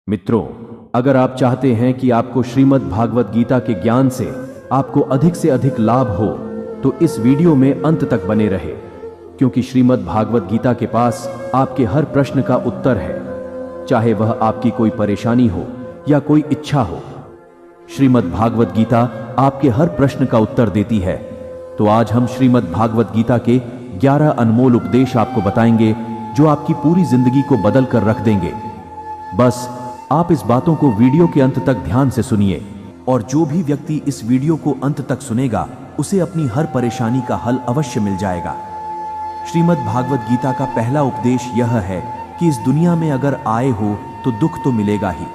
मित्रों, अगर आप चाहते हैं कि आपको श्रीमद् भागवत गीता के ज्ञान से आपको अधिक से अधिक लाभ हो तो इस वीडियो में अंत तक बने रहे, क्योंकि श्रीमद् भागवत गीता के पास आपके हर प्रश्न का उत्तर है, चाहे वह आपकी कोई परेशानी हो या कोई इच्छा हो। श्रीमद् भागवत गीता आपके हर प्रश्न का उत्तर देती है। तो आज हम श्रीमद् भागवत गीता के 11 अनमोल उपदेश आपको बताएंगे जो आपकी पूरी जिंदगी को बदल कर रख देंगे। बस आप इस बातों को वीडियो के अंत तक ध्यान से सुनिए, और जो भी व्यक्ति इस वीडियो को अंत तक सुनेगा उसे अपनी हर परेशानी का हल अवश्य मिल जाएगा। श्रीमद् भागवत गीता का पहला उपदेश यह है कि इस दुनिया में अगर आए हो तो दुख तो मिलेगा ही।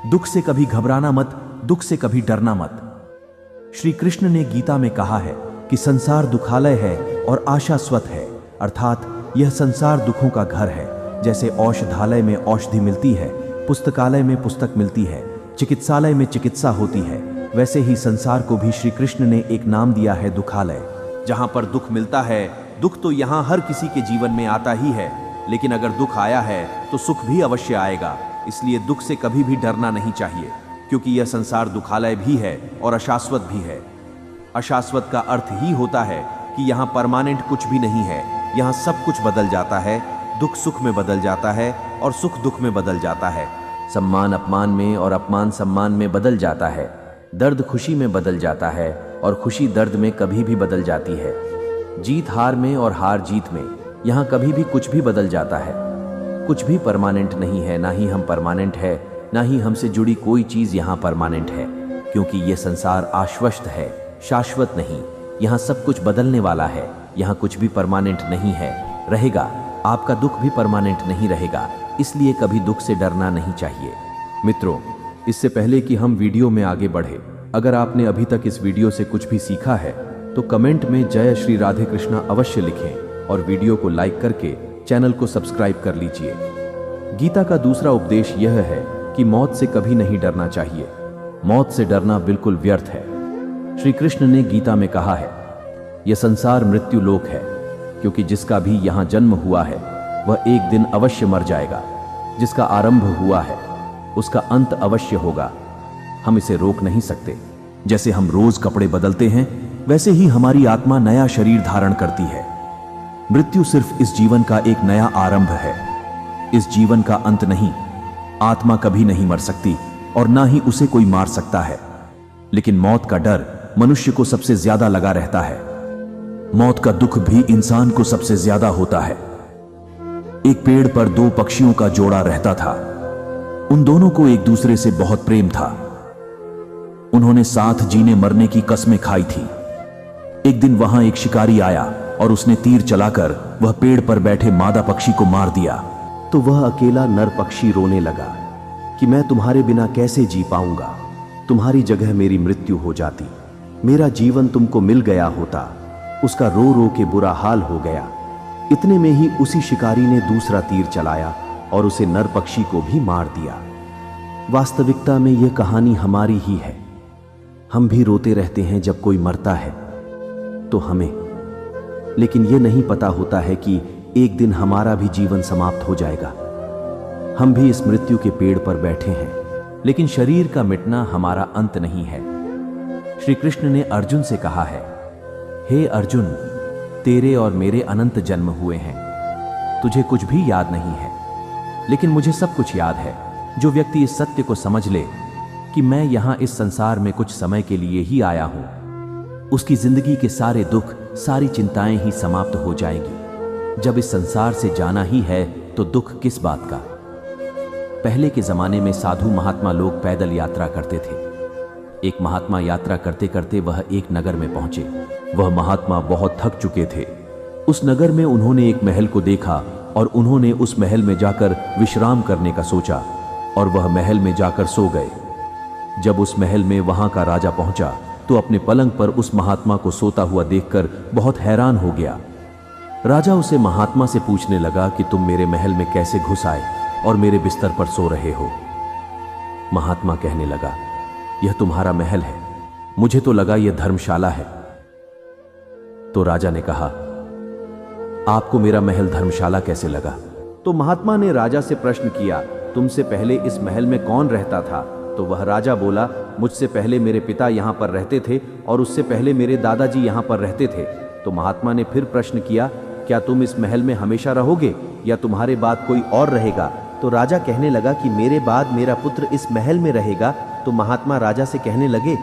दुख से कभी घबराना मत, दुख से कभी डरना मत। श्री कृष्ण ने गीता में कहा है कि संसार दुखालय है और आशास्वत है, अर्थात यह संसार दुखों का घर है। जैसे औषधालय में औषधि मिलती है, पुस्तकालय में पुस्तक मिलती है, चिकित्सालय में चिकित्सा होती है, वैसे ही संसार को भी श्री कृष्ण ने एक नाम दिया है, दुखालय, जहां पर दुख मिलता है। दुख तो यहां हर किसी के जीवन में आता ही है, लेकिन अगर दुख आया है तो सुख भी अवश्य आएगा। इसलिए दुख से कभी भी डरना नहीं चाहिए, क्योंकि यह संसार दुखालय भी है और अशाश्वत भी है। अशाश्वत का अर्थ ही होता है कि यहाँ परमानेंट कुछ भी नहीं है, यहाँ सब कुछ बदल जाता है। दुख सुख में बदल जाता है और सुख दुख में बदल जाता है। सम्मान अपमान में और अपमान सम्मान में बदल जाता है। दर्द खुशी में बदल जाता है और खुशी दर्द में कभी भी बदल जाती है। जीत हार में और हार जीत में, यहाँ कभी भी कुछ भी बदल जाता है। कुछ भी परमानेंट नहीं है, ना ही हम परमानेंट है, ना ही हमसे जुड़ी कोई चीज़ यहाँ परमानेंट है, क्योंकि ये संसार आश्वस्त है, शाश्वत नहीं। यहाँ सब कुछ बदलने वाला है, यहाँ कुछ भी परमानेंट नहीं है, रहेगा। आपका दुख भी परमानेंट नहीं रहेगा, इसलिए कभी दुख से डरना नहीं चाहिए। मित्रों, इससे पहले कि हम वीडियो में आगे बढ़े, अगर आपने अभी तक इस वीडियो से कुछ भी सीखा है तो कमेंट में जय श्री राधे कृष्णा अवश्य लिखें और वीडियो को लाइक करके चैनल को सब्सक्राइब कर लीजिए। गीता का दूसरा उपदेश यह है कि मौत से कभी नहीं डरना चाहिए। मौत से डरना बिल्कुल व्यर्थ है। श्री कृष्ण ने गीता में कहा है, यह संसार मृत्यु लोक है, क्योंकि जिसका भी यहाँ जन्म हुआ है वह एक दिन अवश्य मर जाएगा। जिसका आरंभ हुआ है उसका अंत अवश्य होगा। हम इसे रोक नहीं सकते। जैसे हम रोज कपड़े बदलते हैं, वैसे ही हमारी आत्मा नया शरीर धारण करती है। मृत्यु सिर्फ इस जीवन का एक नया आरंभ है, इस जीवन का अंत नहीं। आत्मा कभी नहीं मर सकती और ना ही उसे कोई मार सकता है, लेकिन मौत का डर मनुष्य को सबसे ज्यादा लगा रहता है। मौत का दुख भी इंसान को सबसे ज्यादा होता है। एक पेड़ पर दो पक्षियों का जोड़ा रहता था। उन दोनों को एक दूसरे से बहुत प्रेम था। उन्होंने साथ जीने मरने की कस्में खाई थी। एक दिन वहां एक शिकारी आया और उसने तीर चलाकर वह पेड़ पर बैठे मादा पक्षी को मार दिया। तो वह अकेला नर पक्षी रोने लगा कि मैं तुम्हारे बिना कैसे जी पाऊंगा। तुम्हारी जगह मेरी मृत्यु हो जाती, मेरा जीवन तुमको मिल गया होता। उसका रो रो के बुरा हाल हो गया। इतने में ही उसी शिकारी ने दूसरा तीर चलाया और उसे नर पक्षी को भी मार दिया। वास्तविकता में यह कहानी हमारी ही है। हम भी रोते रहते हैं जब कोई मरता है तो हमें, लेकिन यह नहीं पता होता है कि एक दिन हमारा भी जीवन समाप्त हो जाएगा। हम भी इस मृत्यु के पेड़ पर बैठे हैं, लेकिन शरीर का मिटना हमारा अंत नहीं है। श्री कृष्ण ने अर्जुन से कहा है, हे अर्जुन, तेरे और मेरे अनंत जन्म हुए हैं, तुझे कुछ भी याद नहीं है, लेकिन मुझे सब कुछ याद है। जो व्यक्ति इस सत्य को समझ ले कि मैं यहां इस संसार में कुछ समय के लिए ही आया हूं, उसकी जिंदगी के सारे दुख, सारी चिंताएं ही समाप्त हो जाएंगी। जब इस संसार से जाना ही है तो दुख किस बात का। पहले के जमाने में साधु महात्मा लोग पैदल यात्रा करते थे। एक महात्मा यात्रा करते करते वह एक नगर में पहुंचे। वह महात्मा बहुत थक चुके थे। उस नगर में उन्होंने एक महल को देखा और उन्होंने उस महल में जाकर विश्राम करने का सोचा और वह महल में जाकर सो गए। जब उस महल में वहां का राजा पहुंचा तो अपने पलंग पर उस महात्मा को सोता हुआ देखकर बहुत हैरान हो गया। राजा उसे महात्मा से पूछने लगा कि तुम मेरे महल में कैसे घुस आए और मेरे बिस्तर पर सो रहे हो। महात्मा कहने लगा, यह तुम्हारा महल है, मुझे तो लगा यह धर्मशाला है। तो राजा ने कहा, आपको मेरा महल धर्मशाला कैसे लगा? तो महात्मा ने राजा से प्रश्न किया तुमसे पहले इस महल में कौन रहता था? तो वह राजा बोला, मुझसे पहले मेरे पिता यहाँ पर रहते थे और उससे पहले मेरे दादाजी यहाँ पर रहते थे। तो महात्मा ने फिर प्रश्न किया, क्या तुम इस महल में हमेशा रहोगे या तुम्हारे बाद कोई और रहेगा? तो राजा कहने लगा कि मेरे बाद मेरा पुत्र इस महल में रहेगा। तो महात्मा राजा से कहने लगे,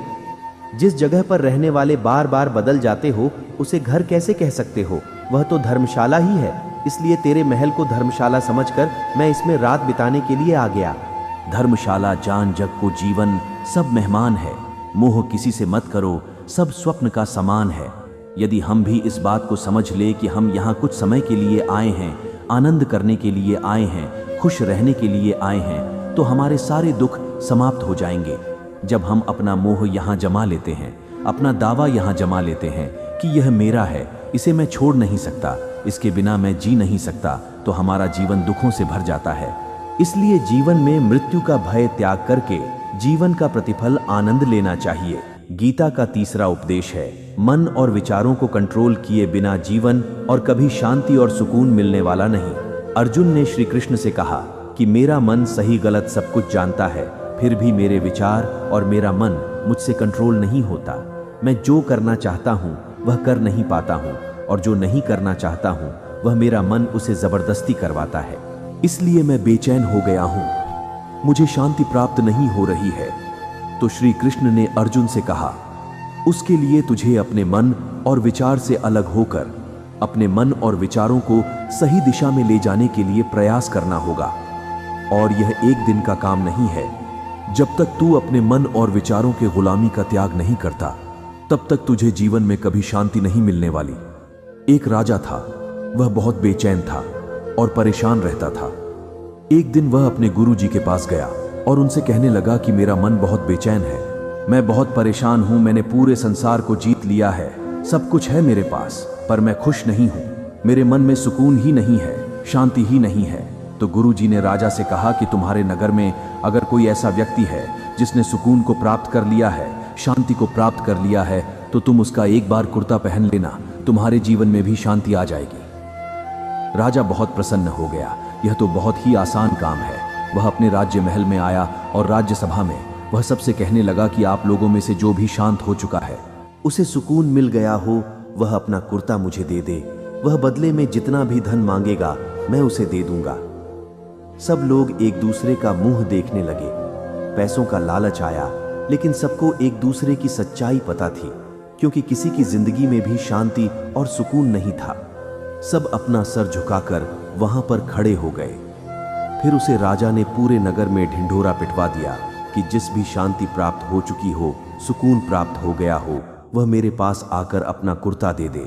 जिस जगह पर रहने वाले बार बार बदल जाते हो उसे घर कैसे कह सकते हो? वह तो धर्मशाला ही है। इसलिए तेरे महल को धर्मशाला समझकर मैं इसमें रात बिताने के लिए आ गया। धर्मशाला जान जग को जीवन, सब मेहमान है। मोह किसी से मत करो, सब स्वप्न का समान है। यदि हम भी इस बात को समझ ले कि हम यहाँ कुछ समय के लिए आए हैं, आनंद करने के लिए आए हैं, खुश रहने के लिए आए हैं, तो हमारे सारे दुख समाप्त हो जाएंगे। जब हम अपना मोह यहाँ जमा लेते हैं, अपना दावा यहाँ जमा लेते हैं कि यह मेरा है, इसे मैं छोड़ नहीं सकता, इसके बिना मैं जी नहीं सकता, तो हमारा जीवन दुखों से भर जाता है। इसलिए जीवन में मृत्यु का भय त्याग करके जीवन का प्रतिफल आनंद लेना चाहिए। गीता का तीसरा उपदेश है, मन और विचारों को कंट्रोल किए बिना जीवन और कभी शांति और सुकून मिलने वाला नहीं। अर्जुन ने श्री कृष्ण से कहा कि मेरा मन सही गलत सब कुछ जानता है, फिर भी मेरे विचार और मेरा मन मुझसे कंट्रोल नहीं होता। मैं जो करना चाहता हूँ वह कर नहीं पाता हूँ, और जो नहीं करना चाहता हूँ वह मेरा मन उसे जबरदस्ती करवाता है। इसलिए मैं बेचैन हो गया हूँ, मुझे शांति प्राप्त नहीं हो रही है। तो श्री कृष्ण ने अर्जुन से कहा, उसके लिए तुझे अपने मन और विचार से अलग होकर अपने मन और विचारों को सही दिशा में ले जाने के लिए प्रयास करना होगा। और यह एक दिन का काम नहीं है। जब तक तू अपने मन और विचारों के गुलामी का त्याग नहीं करता, तब तक तुझे जीवन में कभी शांति नहीं मिलने वाली। एक राजा था, वह बहुत बेचैन था और परेशान रहता था। एक दिन वह अपने गुरुजी के पास गया और उनसे कहने लगा कि मेरा मन बहुत बेचैन है, मैं बहुत परेशान हूं, मैंने पूरे संसार को जीत लिया है, सब कुछ है मेरे पास, पर मैं खुश नहीं हूं, मेरे मन में सुकून ही नहीं है, शांति ही नहीं है। तो गुरुजी ने राजा से कहा कि तुम्हारे नगर में अगर कोई ऐसा व्यक्ति है जिसने सुकून को प्राप्त कर लिया है, शांति को प्राप्त कर लिया है, तो तुम उसका एक बार कुर्ता पहन लेना, तुम्हारे जीवन में भी शांति आ जाएगी। राजा बहुत प्रसन्न हो गया, यह तो बहुत ही आसान काम है। वह अपने राज्य महल में आया और राज्यसभा में वह सबसे कहने लगा कि आप लोगों में से जो भी शांत हो चुका है, उसे सुकून मिल गया हो, वह अपना कुर्ता मुझे दे दे, वह बदले में जितना भी धन मांगेगा मैं उसे दे दूंगा। सब लोग एक दूसरे का मुंह देखने लगे। पैसों का लालच आया, लेकिन सबको एक दूसरे की सच्चाई पता थी, क्योंकि किसी की जिंदगी में भी शांति और सुकून नहीं था। सब अपना सर झुकाकर वहां पर खड़े हो गए। फिर उसे राजा ने पूरे नगर में ढिंढोरा पिटवा दिया कि जिस भी शांति प्राप्त हो चुकी हो, सुकून प्राप्त हो गया हो, वह मेरे पास आकर अपना कुर्ता दे दे।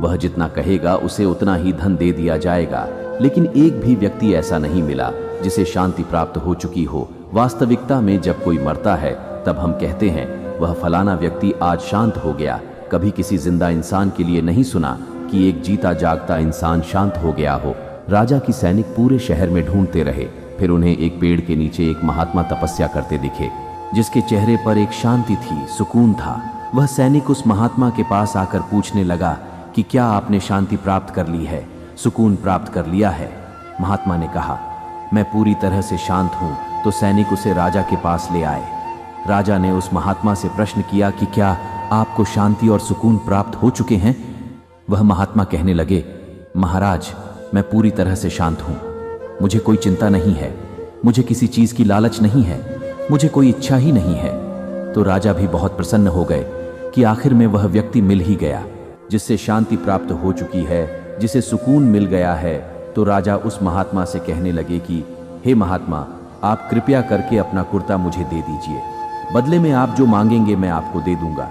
वह जितना कहेगा उसे उतना ही धन दे दिया जाएगा। लेकिन एक भी व्यक्ति ऐसा नहीं मिला जिसे शांति प्राप्त हो चुकी हो। वास्तविकता में जब कोई मरता है तब हम कहते हैं वह फलाना व्यक्ति आज शांत हो गया। कभी किसी जिंदा इंसान के लिए नहीं सुना कि एक जीता जागता इंसान शांत हो गया हो। राजा की सैनिक पूरे शहर में ढूंढते रहे, फिर उन्हें एक पेड़ के नीचे एक महात्मा तपस्या करते दिखे, जिसके चेहरे पर एक शांति थी, सुकून था। वह सैनिक उस महात्मा के पास आकर पूछने लगा कि क्या आपने शांति प्राप्त कर ली है, सुकून प्राप्त कर लिया है? महात्मा ने कहा, मैं पूरी तरह से शांत हूं। तो सैनिक उसे राजा के पास ले आए। राजा ने उस महात्मा से प्रश्न किया कि क्या आपको शांति और सुकून प्राप्त हो चुके हैं? वह महात्मा कहने लगे, महाराज, मैं पूरी तरह से शांत हूं, मुझे कोई चिंता नहीं है, मुझे किसी चीज की लालच नहीं है, मुझे कोई इच्छा ही नहीं है। तो राजा भी बहुत प्रसन्न हो गए कि आखिर में वह व्यक्ति मिल ही गया जिससे शांति प्राप्त हो चुकी है, जिसे सुकून मिल गया है। तो राजा उस महात्मा से कहने लगे कि हे महात्मा, आप कृपया करके अपना कुर्ता मुझे दे दीजिए, बदले में आप जो मांगेंगे मैं आपको दे दूंगा।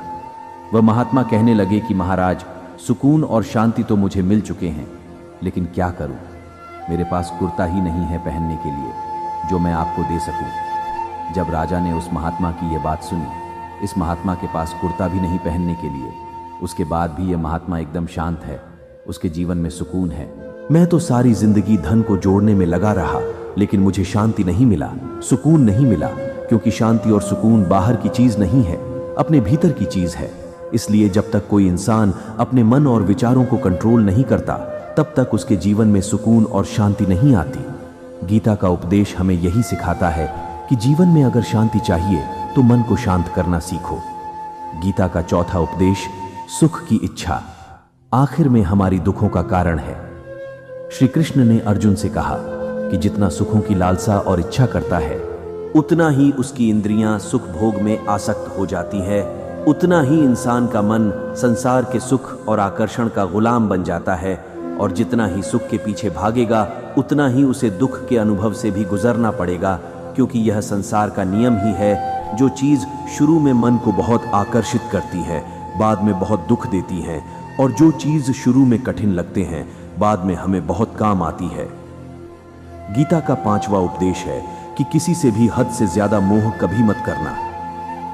वह महात्मा कहने लगे कि महाराज, सुकून और शांति तो मुझे मिल चुके हैं, लेकिन क्या करूं, मेरे पास कुर्ता ही नहीं है पहनने के लिए जो मैं आपको दे सकूं। जब राजा ने उस महात्मा की यह बात सुनी, इस महात्मा के पास कुर्ता भी नहीं पहनने के लिए, उसके बाद भी यह महात्मा एकदम शांत है, उसके जीवन में सुकून है। मैं तो सारी जिंदगी धन को जोड़ने में लगा रहा, लेकिन मुझे शांति नहीं मिला, सुकून नहीं मिला, क्योंकि शांति और सुकून बाहर की चीज नहीं है, अपने भीतर की चीज है। इसलिए जब तक कोई इंसान अपने मन और विचारों को कंट्रोल नहीं करता, तब तक उसके जीवन में सुकून और शांति नहीं आती। गीता का उपदेश हमें यही सिखाता है कि जीवन में अगर शांति चाहिए तो मन को शांत करना सीखो। गीता का चौथा उपदेश, सुख की इच्छा आखिर में हमारी दुखों का कारण है। श्री कृष्ण ने अर्जुन से कहा कि जितना सुखों की लालसा और इच्छा करता है, उतना ही उसकी इंद्रियां सुख भोग में आसक्त हो जाती है, उतना ही इंसान का मन संसार के सुख और आकर्षण का गुलाम बन जाता है, और जितना ही सुख के पीछे भागेगा उतना ही उसे दुख के अनुभव से भी गुजरना पड़ेगा, क्योंकि यह संसार का नियम ही है। जो चीज शुरू में मन को बहुत आकर्षित करती है, बाद में बहुत दुख देती है, और जो चीज शुरू में कठिन लगते हैं, बाद में हमें बहुत काम आती है। गीता का पांचवा उपदेश है कि किसी से भी हद से ज्यादा मोह कभी मत करना।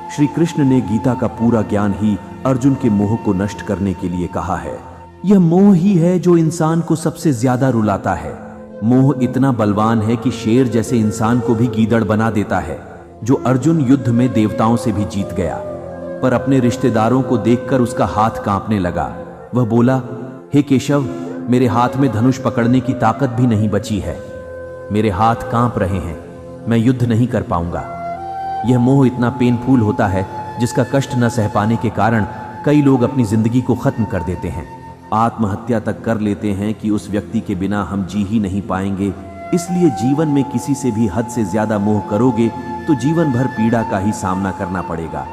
श्री कृष्ण ने गीता का पूरा ज्ञान ही अर्जुन के मोह को नष्ट करने के लिए कहा है। यह मोह ही है जो इंसान को सबसे ज्यादा रुलाता है। मोह इतना बलवान है कि शेर जैसे इंसान को भी गीदड़ बना देता है, जो अर्जुन युद्ध में देवताओं से भी जीत गया। पर अपने रिश्तेदारों को देखकर उसका हाथ कांपने लगा। वह बोला, हे केशव, मेरे हाथ में धनुष पकड़ने की ताकत भी नहीं बची है, मेरे हाथ कांप रहे हैं, मैं युद्ध नहीं कर पाऊंगा। यह मोह इतना पेनफुल होता है जिसका कष्ट न सह पाने के कारण कई लोग अपनी जिंदगी को खत्म कर देते हैं, आत्महत्या तक कर लेते हैं कि उस व्यक्ति के बिना हम जी ही नहीं पाएंगे। इसलिए जीवन में किसी से भी हद से ज्यादा मोह करोगे तो जीवन भर पीड़ा का ही सामना करना पड़ेगा।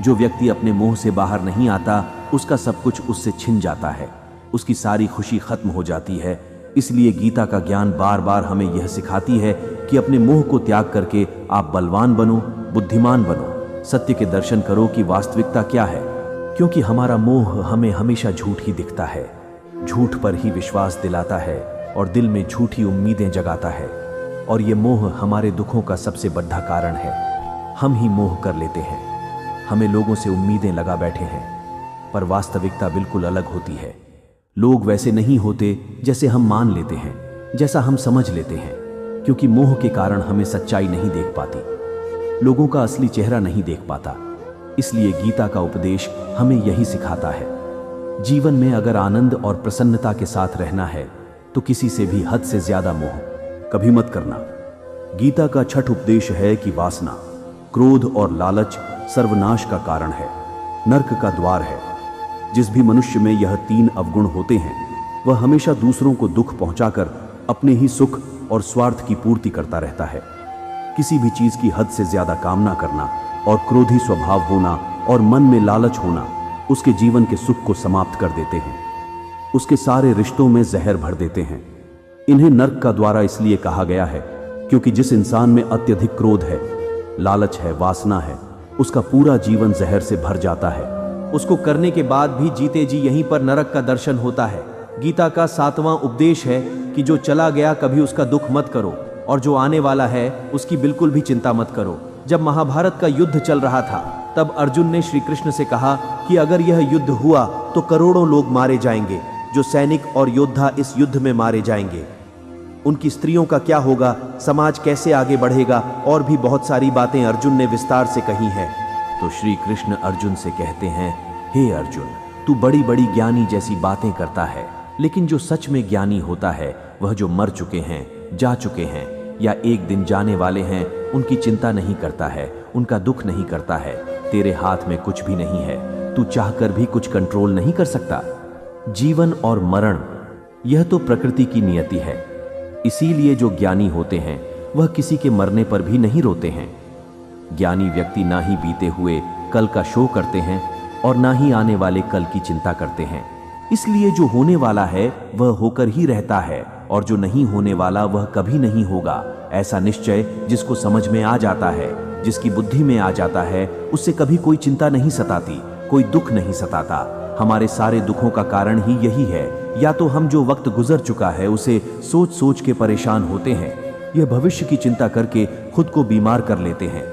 जो व्यक्ति अपने मोह से बाहर नहीं आता, उसका सब कुछ उससे छिन जाता है, उसकी सारी खुशी खत्म हो जाती है। इसलिए गीता का ज्ञान बार बार हमें यह सिखाती है कि अपने मोह को त्याग करके आप बलवान बनो, बुद्धिमान बनो, सत्य के दर्शन करो कि वास्तविकता क्या है, क्योंकि हमारा मोह हमें हमेशा झूठ ही दिखता है, झूठ पर ही विश्वास दिलाता है और दिल में झूठी उम्मीदें जगाता है, और ये मोह हमारे दुखों का सबसे बड़ा कारण है। हम ही मोह कर लेते हैं, हमें लोगों से उम्मीदें लगा बैठे हैं, पर वास्तविकता बिल्कुल अलग होती है। लोग वैसे नहीं होते जैसे हम मान लेते हैं, जैसा हम समझ लेते हैं, क्योंकि मोह के कारण हमें सच्चाई नहीं देख पाती, लोगों का असली चेहरा नहीं देख पाता। इसलिए गीता का उपदेश हमें यही सिखाता है, जीवन में अगर आनंद और प्रसन्नता के साथ रहना है तो किसी से भी हद से ज्यादा मोह कभी मत करना। गीता का छठ उपदेश है कि वासना, क्रोध और लालच सर्वनाश का कारण है, नरक का द्वार है। जिस भी मनुष्य में यह तीन अवगुण होते हैं, वह हमेशा दूसरों को दुख पहुंचाकर अपने ही सुख और स्वार्थ की पूर्ति करता रहता है। किसी भी चीज की हद से ज्यादा कामना करना और क्रोधी स्वभाव होना और मन में लालच होना उसके जीवन के सुख को समाप्त कर देते हैं, उसके सारे रिश्तों में जहर भर देते हैं। इन्हें नरक का द्वार इसलिए कहा गया है क्योंकि जिस इंसान में अत्यधिक क्रोध है, लालच है, वासना है, उसका पूरा जीवन जहर से भर जाता है। उसको करने के बाद भी जीते जी यहीं पर नरक का दर्शन होता है। गीता का 7वां उपदेश है कि जो चला गया कभी उसका दुख मत करो, और जो आने वाला है उसकी बिल्कुल भी चिंता मत करो। जब महाभारत का युद्ध चल रहा था, तब अर्जुन ने श्री कृष्ण से कहा कि अगर यह युद्ध हुआ तो करोड़ों लोग मारे जाएंगे, जो सैनिक और योद्धा इस युद्ध में मारे जाएंगे, उनकी स्त्रियों का क्या होगा, समाज कैसे आगे बढ़ेगा, और भी बहुत सारी बातें अर्जुन ने विस्तार से कही हैं। तो श्री कृष्ण अर्जुन से कहते हैं, हे अर्जुन, तू बड़ी बड़ी ज्ञानी जैसी बातें करता है, लेकिन जो सच में ज्ञानी होता है वह जो मर चुके हैं, जा चुके हैं या एक दिन जाने वाले हैं, उनकी चिंता नहीं करता है, उनका दुख नहीं करता है। तेरे हाथ में कुछ भी नहीं है, तू चाहकर भी कुछ कंट्रोल नहीं कर सकता। जीवन और मरण यह तो प्रकृति की नियति है, इसीलिए जो ज्ञानी होते हैं वह किसी के मरने पर भी नहीं रोते हैं। ज्ञानी व्यक्ति ना ही बीते हुए कल का शो करते हैं और ना ही आने वाले कल की चिंता करते हैं। इसलिए जो होने वाला है वह होकर ही रहता है, और जो नहीं होने वाला वह कभी नहीं होगा। ऐसा निश्चय जिसको समझ में आ जाता है, जिसकी बुद्धि में आ जाता है, उससे कभी कोई चिंता नहीं सताती, कोई दुख नहीं सताता। हमारे सारे दुखों का कारण ही यही है, या तो हम जो वक्त गुजर चुका है उसे सोच सोच के परेशान होते हैं, यह भविष्य की चिंता करके खुद को बीमार कर लेते हैं,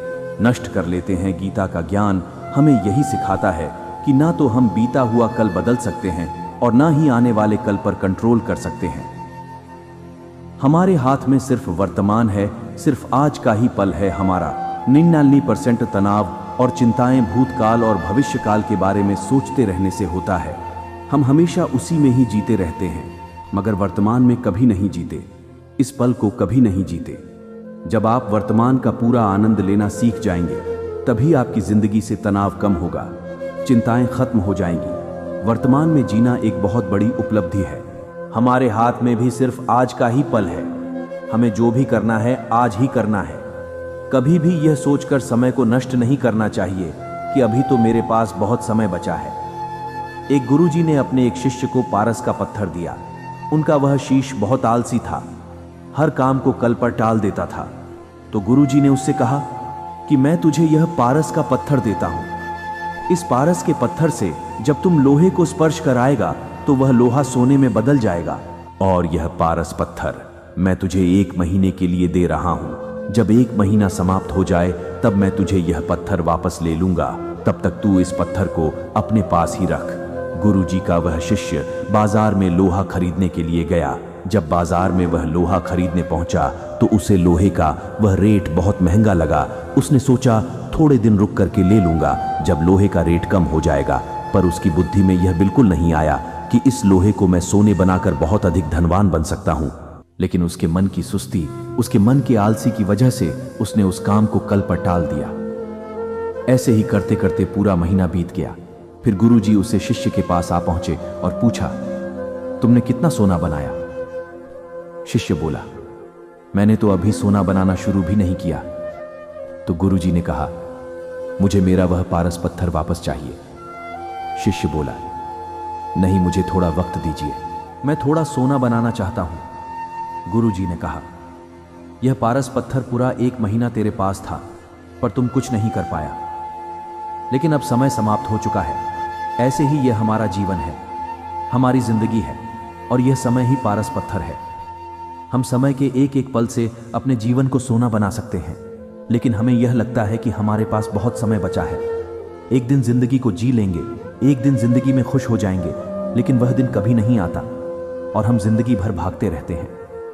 नष्ट कर लेते हैं। गीता का ज्ञान हमें यही सिखाता है कि ना तो हम बीता हुआ कल बदल सकते हैं और ना ही आने वाले कल पर कंट्रोल कर सकते हैं। हमारे हाथ में सिर्फ वर्तमान है, सिर्फ आज का ही पल है हमारा। 99% तनाव और चिंताएं भूतकाल और भविष्यकाल के बारे में सोचते रहने से होता है। हम हमेशा उसी में ही जीते रहते हैं, मगर वर्तमान में कभी नहीं जीते। इस पल को कभी नहीं जीते। जब आप वर्तमान का पूरा आनंद लेना सीख जाएंगे, तभी आपकी जिंदगी से तनाव कम होगा, चिंताएं खत्म हो जाएंगी। वर्तमान में जीना एक बहुत बड़ी उपलब्धि है। हमारे हाथ में भी सिर्फ आज का ही पल है। हमें जो भी करना है आज ही करना है। कभी भी यह सोचकर समय को नष्ट नहीं करना चाहिए कि अभी तो मेरे पास बहुत समय बचा है। एक गुरुजी ने अपने एक शिष्य को पारस का पत्थर दिया। उनका वह शिष्य बहुत आलसी था, हर काम को कल पर टाल देता था। तो गुरुजी ने उससे कहा कि मैं तुझे यह पारस का पत्थर देता हूं। इस पारस के पत्थर से जब तुम लोहे को स्पर्श कराएगा तो वह लोहा सोने में बदल जाएगा। और यह पारस पत्थर मैं तुझे 1 महीने के लिए दे रहा हूं। जब 1 महीना समाप्त हो जाए तब मैं तुझे यह पत्थर वापस ले लूंगा। तब तक तू इस पत्थर को अपने पास ही रख। गुरुजी का वह शिष्य बाजार में लोहा खरीदने के लिए गया। जब बाजार में वह लोहा खरीदने पहुंचा तो उसे लोहे का वह रेट बहुत महंगा लगा। उसने सोचा थोड़े दिन रुक करके ले लूंगा, जब लोहे का रेट कम हो जाएगा। पर उसकी बुद्धि में यह बिल्कुल नहीं आया कि इस लोहे को मैं सोने बनाकर बहुत अधिक धनवान बन सकता हूं। लेकिन उसके मन की सुस्ती, उसके मन के आलसी की वजह से उसने उस काम को कल पर टाल दिया। ऐसे ही करते करते पूरा महीना बीत गया। फिर गुरुजी उसे शिष्य के पास आ पहुंचे और पूछा, तुमने कितना सोना बनाया? शिष्य बोला, मैंने तो अभी सोना बनाना शुरू भी नहीं किया। तो गुरुजी ने कहा, मुझे मेरा वह पारस पत्थर वापस चाहिए। शिष्य बोला, नहीं, मुझे थोड़ा वक्त दीजिए, मैं थोड़ा सोना बनाना चाहता हूं। गुरुजी ने कहा, यह पारस पत्थर पूरा 1 महीना तेरे पास था, पर तुम कुछ नहीं कर पाया। लेकिन अब समय समाप्त हो चुका है। ऐसे ही यह हमारा जीवन है, हमारी जिंदगी है, और यह समय ही पारस पत्थर है। हम समय के एक एक पल से अपने जीवन को सोना बना सकते हैं, लेकिन हमें यह लगता है कि हमारे पास बहुत समय बचा है। एक दिन जिंदगी को जी लेंगे, एक दिन जिंदगी में खुश हो जाएंगे, लेकिन वह दिन कभी नहीं आता और हम जिंदगी भर भागते रहते हैं,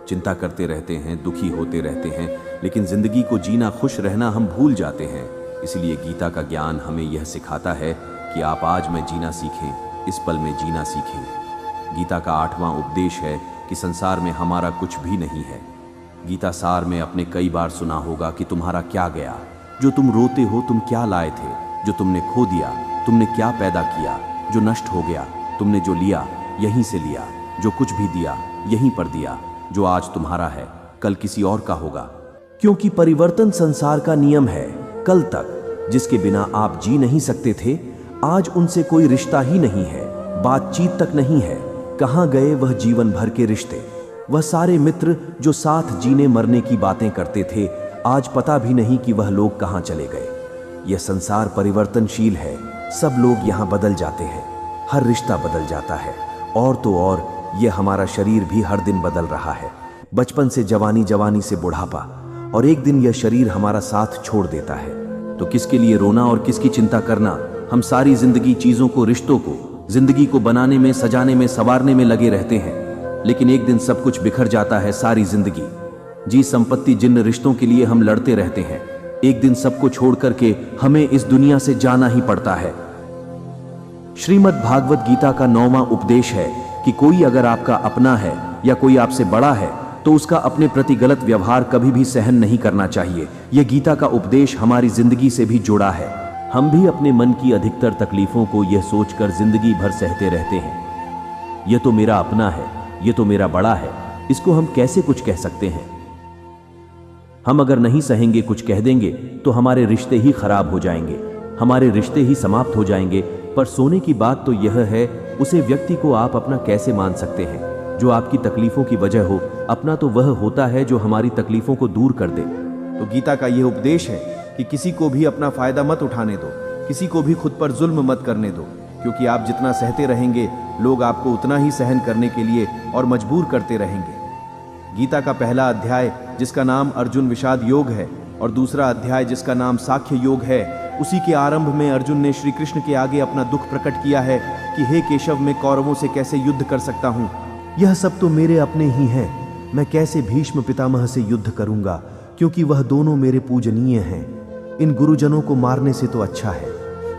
चिंता करते रहते हैं, दुखी होते रहते हैं, लेकिन जिंदगी को जीना, खुश रहना हम भूल जाते हैं। इसलिए गीता का ज्ञान हमें यह सिखाता है कि आप आज में जीना सीखें, इस पल में जीना सीखें। गीता का 8वां उपदेश है कि संसार में हमारा कुछ भी नहीं है। गीता सार में आपने कई बार सुना होगा कि तुम्हारा क्या गया, जो तुम रोते हो तुम क्या लाए थे, जो तुमने खो दिया तुमने क्या पैदा किया, जो नष्ट हो गया तुमने जो लिया यहीं से लिया, जो कुछ भी दिया यहीं पर दिया, जो आज तुम्हारा है कल किसी और का होगा। क्योंकि परिवर्तन संसार का नियम है। कल तक जिसके बिना आप जी नहीं सकते थे, आज उनसे कोई रिश्ता ही नहीं है, बातचीत तक नहीं है। कहाँ गए वह जीवन भर के रिश्ते, वह सारे मित्र जो साथ जीने मरने की बातें करते थे, आज पता भी नहीं कि वह लोग कहाँ चले गए। यह संसार परिवर्तनशील है, सब लोग यहाँ बदल जाते हैं, हर रिश्ता बदल जाता है, और तो और यह हमारा शरीर भी हर दिन बदल रहा है। बचपन से जवानी, जवानी से बुढ़ापा, और एक दिन यह शरीर हमारा साथ छोड़ देता है। तो किसके लिए रोना और किसकी चिंता करना? हम सारी जिंदगी चीजों को, रिश्तों को, जिंदगी को बनाने में, सजाने में, संवारने में लगे रहते हैं, लेकिन एक दिन सब कुछ बिखर जाता है। सारी जिंदगी, जी संपत्ति, जिन रिश्तों के लिए हम लड़ते रहते हैं, एक दिन सबको छोड़ करके हमें इस दुनिया से जाना ही पड़ता है। श्रीमद् भागवत गीता का 9वां उपदेश है कि कोई अगर आपका अपना है या कोई आपसे बड़ा है तो उसका अपने प्रति गलत व्यवहार कभी भी सहन नहीं करना चाहिए। यह गीता का उपदेश हमारी जिंदगी से भी जुड़ा है। हम भी अपने मन की अधिकतर तकलीफों को यह सोचकर जिंदगी भर सहते रहते हैं, यह तो मेरा अपना है, यह तो मेरा बड़ा है, इसको हम कैसे कुछ कह सकते हैं। हम अगर नहीं सहेंगे, कुछ कह देंगे तो हमारे रिश्ते ही खराब हो जाएंगे, हमारे रिश्ते ही समाप्त हो जाएंगे। पर सोने की बात तो यह है, उसे व्यक्ति को आप अपना कैसे मान सकते हैं जो आपकी तकलीफों की वजह हो। अपना तो वह होता है जो हमारी तकलीफों को दूर कर दे। तो गीता का यह उपदेश है कि किसी को भी अपना फायदा मत उठाने दो, किसी को भी खुद पर जुल्म मत करने दो, क्योंकि आप जितना सहते रहेंगे लोग आपको उतना ही सहन करने के लिए और मजबूर करते रहेंगे। गीता का पहला अध्याय जिसका नाम अर्जुन विषाद योग है और दूसरा अध्याय जिसका नाम साख्य योग है, उसी के आरंभ में अर्जुन ने श्री कृष्ण के आगे अपना दुख प्रकट किया है कि हे केशव, मैं कौरवों से कैसे युद्ध कर सकता हूँ, यह सब तो मेरे अपने ही हैं। मैं कैसे भीष्म पितामह से युद्ध करूंगा, क्योंकि वह दोनों मेरे पूजनीय हैं। इन गुरुजनों को मारने से तो अच्छा है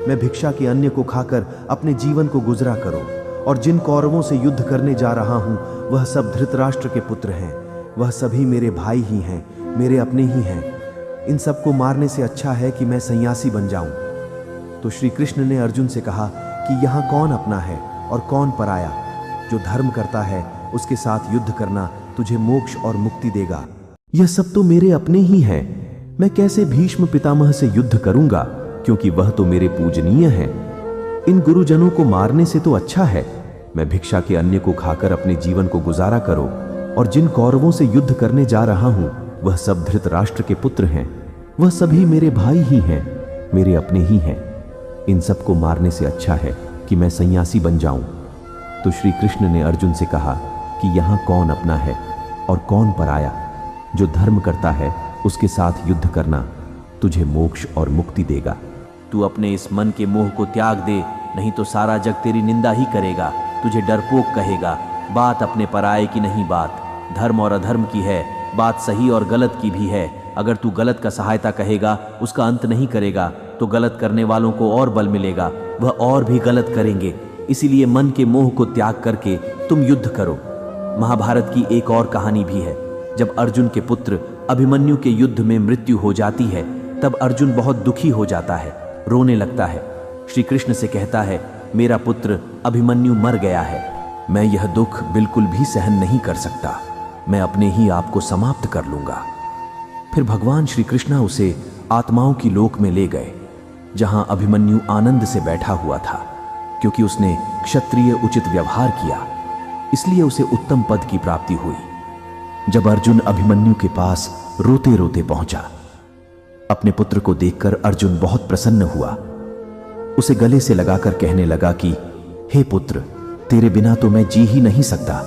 मैं भिक्षा के अन्न को खाकर अपने जीवन को गुजरा करूं। और जिन कौरवों से युद्ध करने जा रहा हूं वह सब धृतराष्ट्र के पुत्र हैं। वह सभी मेरे भाई ही हैं, मेरे अपने ही हैं। इन सबको मारने से अच्छा है कि मैं सन्यासी बन जाऊं। तो श्री कृष्ण ने अर्जुन से कहा कि यहाँ कौन अपना है और कौन पराया। जो धर्म करता है उसके साथ युद्ध करना तुझे मोक्ष और मुक्ति देगा। यह सब तो मेरे अपने ही हैं। मैं कैसे भीष्म पितामह से युद्ध करूंगा, क्योंकि वह तो मेरे पूजनीय हैं। इन गुरुजनों को मारने से तो अच्छा है मैं भिक्षा के अन्न को खाकर अपने जीवन को गुजारा करो। और जिन कौरवों से युद्ध करने जा रहा हूं वह सब धृतराष्ट्र के पुत्र हैं। वह सभी मेरे भाई ही हैं, मेरे अपने ही हैं। इन सबको मारने से अच्छा है कि मैं सन्यासी बन जाऊं। तो श्री कृष्ण ने अर्जुन से कहा कि यहाँ कौन अपना है और कौन पराया। जो धर्म करता है उसके साथ युद्ध करना तुझे मोक्ष और मुक्ति देगा। तू अपने इस मन के मोह को त्याग दे, नहीं तो सारा जग तेरी निंदा ही करेगा, तुझे डरपोक कहेगा। बात अपने पराये की नहीं, बात धर्म और अधर्म की है। बात सही और गलत की भी है। अगर तू गलत का सहायता कहेगा, उसका अंत नहीं करेगा, तो गलत करने वालों को और बल मिलेगा, वह और भी गलत करेंगे। इसीलिए मन के मोह को त्याग करके तुम युद्ध करो। महाभारत की एक और कहानी भी है। जब अर्जुन के पुत्र अभिमन्यु के युद्ध में मृत्यु हो जाती है, तब अर्जुन बहुत दुखी हो जाता है, रोने लगता है। श्री कृष्ण से कहता है, मेरा पुत्र अभिमन्यु मर गया है, मैं यह दुख बिल्कुल भी सहन नहीं कर सकता, मैं अपने ही आप को समाप्त कर लूंगा। फिर भगवान श्री कृष्ण उसे आत्माओं की लोक में ले गए, जहां अभिमन्यु आनंद से बैठा हुआ था। क्योंकि उसने क्षत्रिय उचित व्यवहार किया, इसलिए उसे उत्तम पद की प्राप्ति हुई। जब अर्जुन अभिमन्यु के पास रोते रोते पहुंचा, अपने पुत्र को देखकर अर्जुन बहुत प्रसन्न हुआ। उसे गले से लगाकर कहने लगा कि हे पुत्र, तेरे बिना तो मैं जी ही नहीं सकता,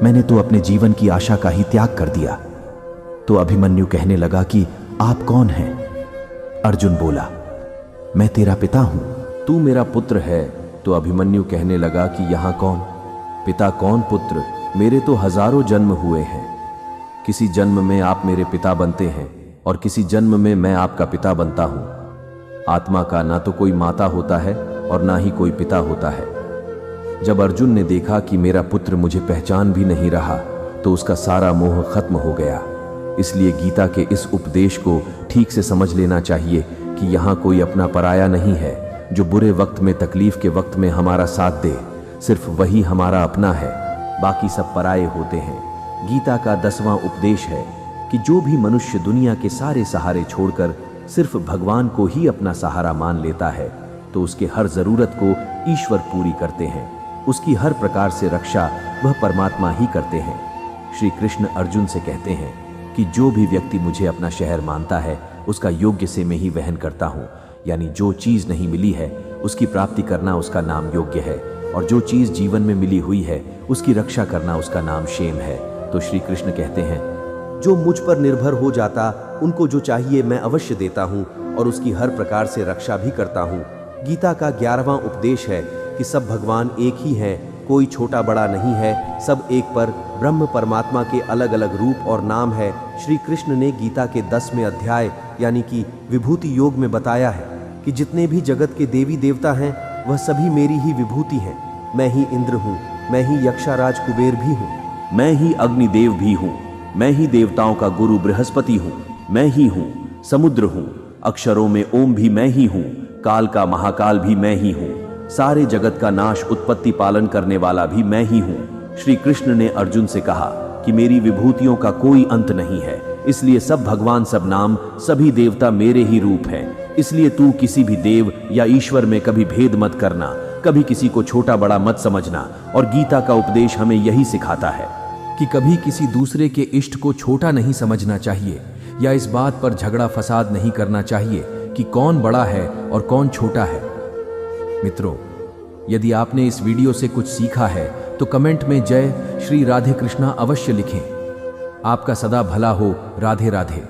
मैंने तो अपने जीवन की आशा का ही त्याग कर दिया। तो अभिमन्यु कहने लगा कि आप कौन हैं? अर्जुन बोला, मैं तेरा पिता हूं, तू मेरा पुत्र है। तो अभिमन्यु कहने लगा कि यहां कौन पिता कौन पुत्र, मेरे तो हजारों जन्म हुए हैं। किसी जन्म में आप मेरे पिता बनते हैं और किसी जन्म में मैं आपका पिता बनता हूं। आत्मा का ना तो कोई माता होता है और ना ही कोई पिता होता है। जब अर्जुन ने देखा कि मेरा पुत्र मुझे पहचान भी नहीं रहा, तो उसका सारा मोह खत्म हो गया। इसलिए गीता के इस उपदेश को ठीक से समझ लेना चाहिए कि यहाँ कोई अपना पराया नहीं है। जो बुरे वक्त में, तकलीफ के वक्त में हमारा साथ दे, सिर्फ वही हमारा अपना है, बाकी सब पराये होते हैं। गीता का 10वां उपदेश है कि जो भी मनुष्य दुनिया के सारे सहारे छोड़कर सिर्फ भगवान को ही अपना सहारा मान लेता है, तो उसके हर जरूरत को ईश्वर पूरी करते हैं। उसकी हर प्रकार से रक्षा वह परमात्मा ही करते हैं। श्री कृष्ण अर्जुन से कहते हैं कि जो भी व्यक्ति मुझे अपना शहर मानता है, उसका योग्य से मैं ही वहन करता हूँ। यानी जो चीज नहीं मिली है उसकी प्राप्ति करना उसका नाम योग्य है, और जो चीज जीवन में मिली हुई है उसकी रक्षा करना उसका नाम क्षेम है। तो श्री कृष्ण कहते हैं, जो मुझ पर निर्भर हो जाता, उनको जो चाहिए मैं अवश्य देता हूँ और उसकी हर प्रकार से रक्षा भी करता हूँ। गीता का 11वां उपदेश है कि सब भगवान एक ही हैं, कोई छोटा बड़ा नहीं है, सब एक पर ब्रह्म परमात्मा के अलग अलग रूप और नाम है। श्री कृष्ण ने गीता के 10वें अध्याय यानी कि विभूति योग में बताया है कि जितने भी जगत के देवी देवता हैं वह सभी मेरी ही विभूति हैं। मैं ही इंद्र हूँ, मैं ही यक्षराज कुबेर भी हूँ, मैं ही अग्निदेव भी हूँ, मैं ही देवताओं का गुरु बृहस्पति हूँ, मैं ही हूँ समुद्र हूँ, अक्षरों में ओम भी मैं ही हूँ, काल का महाकाल भी मैं ही हूँ, सारे जगत का नाश उत्पत्ति पालन करने वाला भी मैं ही हूँ। श्री कृष्ण ने अर्जुन से कहा कि मेरी विभूतियों का कोई अंत नहीं है, इसलिए सब भगवान, सब नाम, सभी देवता मेरे ही रूप हैं। इसलिए तू किसी भी देव या ईश्वर में कभी भेद मत करना, कभी किसी को छोटा बड़ा मत समझना। और गीता का उपदेश हमें यही सिखाता है कि कभी किसी दूसरे के इष्ट को छोटा नहीं समझना चाहिए, या इस बात पर झगड़ा फसाद नहीं करना चाहिए कि कौन बड़ा है और कौन छोटा है। मित्रों, यदि आपने इस वीडियो से कुछ सीखा है तो कमेंट में जय श्री राधे कृष्णा अवश्य लिखें। आपका सदा भला हो। राधे राधे।